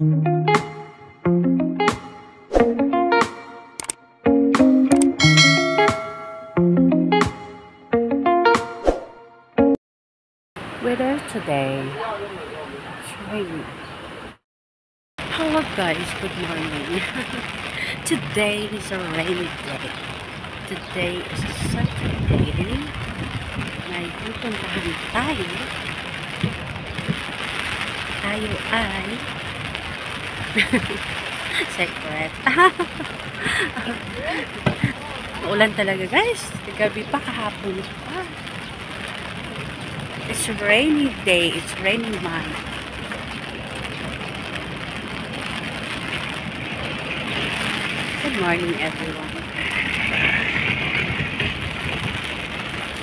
Weather today, it's raining. Hello guys, good morning. Today is a rainy day. Today is a Saturday. May pupuntahan tayo. Tayo ay secret. Ulan talaga guys. Gabi pa, kahapon pa. It's a rainy day. It's raining month. Good morning, everyone.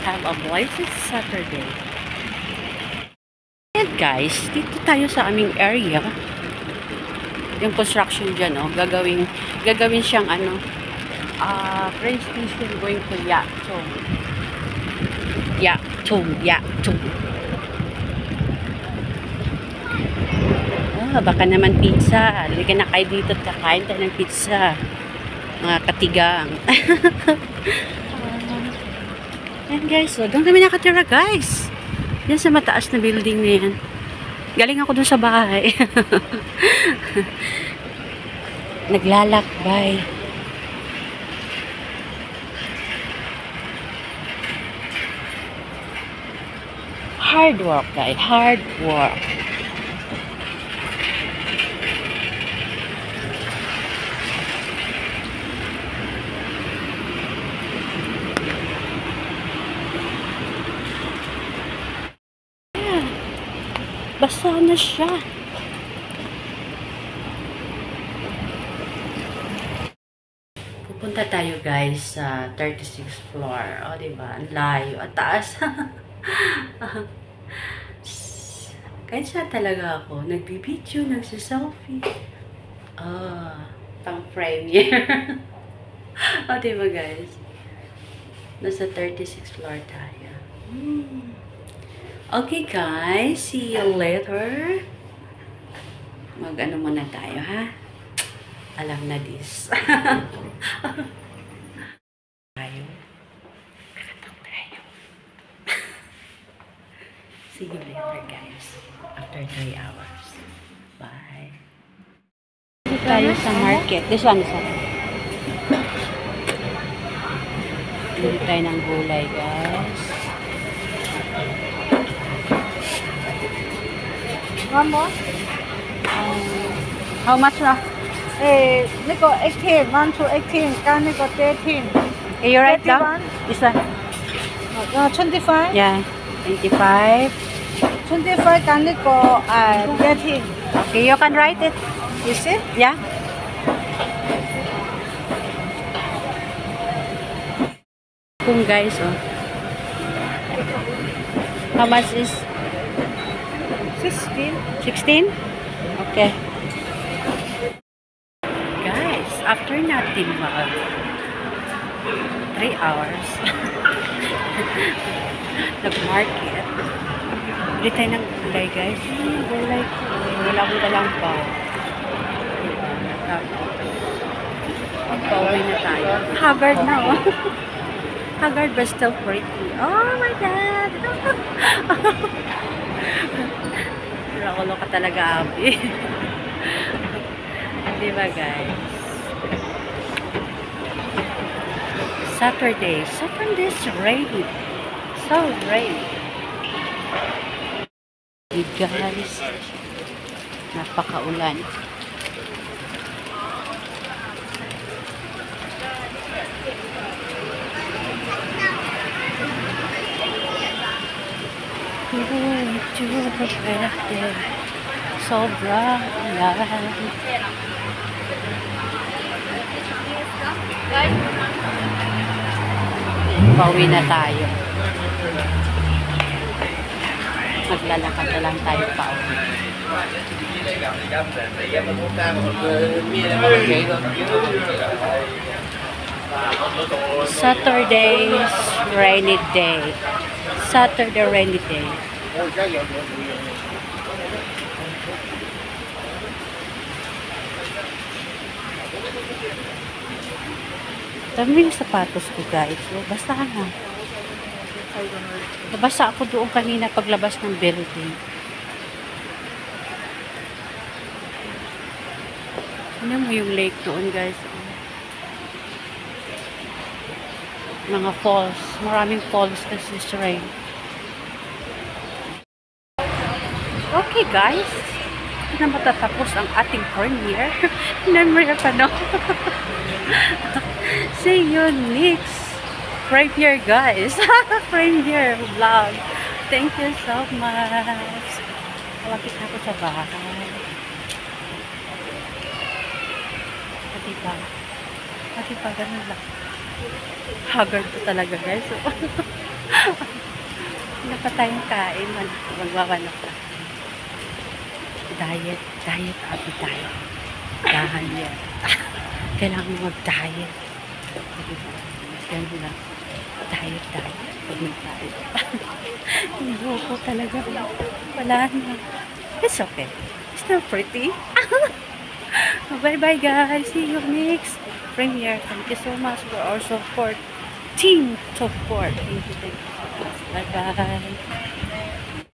Have a blessed Saturday. And guys, dito tayo sa aming area. Yung construction dyan, oh, gagawin siyang ano, train station going to Yaktong. Baka naman pizza. Halika na kayo dito at kakain tayo ng pizza. Mga katigang. Yan guys, so doon kami nakatira guys. Yan sa mataas na building na yan. Galing ako doon sa bahay. Naglalakbay. Hard work guys, hard work. Basa na siya. Pupunta tayo guys sa 36th floor. O, diba? Ang layo. At taas. Kahit siya talaga ako. Nagbibideo, nagsiselfie. Pang premiere. O, diba guys? Nasa 36th floor tayo. Okay guys, see you later. Mag-ano muna tayo, ha? Alam na this. Tayo. Kakatak tayo. See you later guys. After 3 hours. Bye. Dito tayo sa market. This one is Dito tayo ng gulay guys. One more? How much na? 那个18 1 to 18跟那个13 Okay, you right now? This one? 25 Yeah, 25. 25跟那个13 Okay, you can write it. You see? Yeah. Kung guys, oh. How much is? 16 16? Okay. Guys, after natin mag 3 hours nag-market, bili tayo ng gulay guys. Gulay ko. Wala ko dalang pa. Magpauwi na tayo. Haggard na, oh. Haggard but still pretty. Oh my God! Loko ka talaga, Abby. Diba, guys? Saturday's rainy. So rainy. Guys, napakaulan. Sobrang ulan. Pauwi na tayo. Maglalakad na lang tayo pauwi. Saturday's rainy day. Saturday rainy day. Dami yung sapatos ko, guys. So, basta na. Nabasa ako doon kanina paglabas ng building. Ano mo yung lake doon, guys? Mga falls. Maraming falls kasi sa rain. Okay, guys. Hindi na matatapos ang ating premiere. Premiere pa, no? See you next premiere, guys. Premiere vlog. Thank you so much. Malapit na ako sa bahay. Pati pa, ganun lang. Haggard ko talaga, guys. Wala pa tayong kain. Magwawanak lang. Diet, abi diet. Diet. Kailangan mag-diet. Ganun lang. Diet. Pag mag-diet. Hindi ko talaga. Wala na. It's okay. Still pretty. Bye-bye, guys. See you next premiere. Thank you so much for our support. Team support. Thank you. Bye-bye.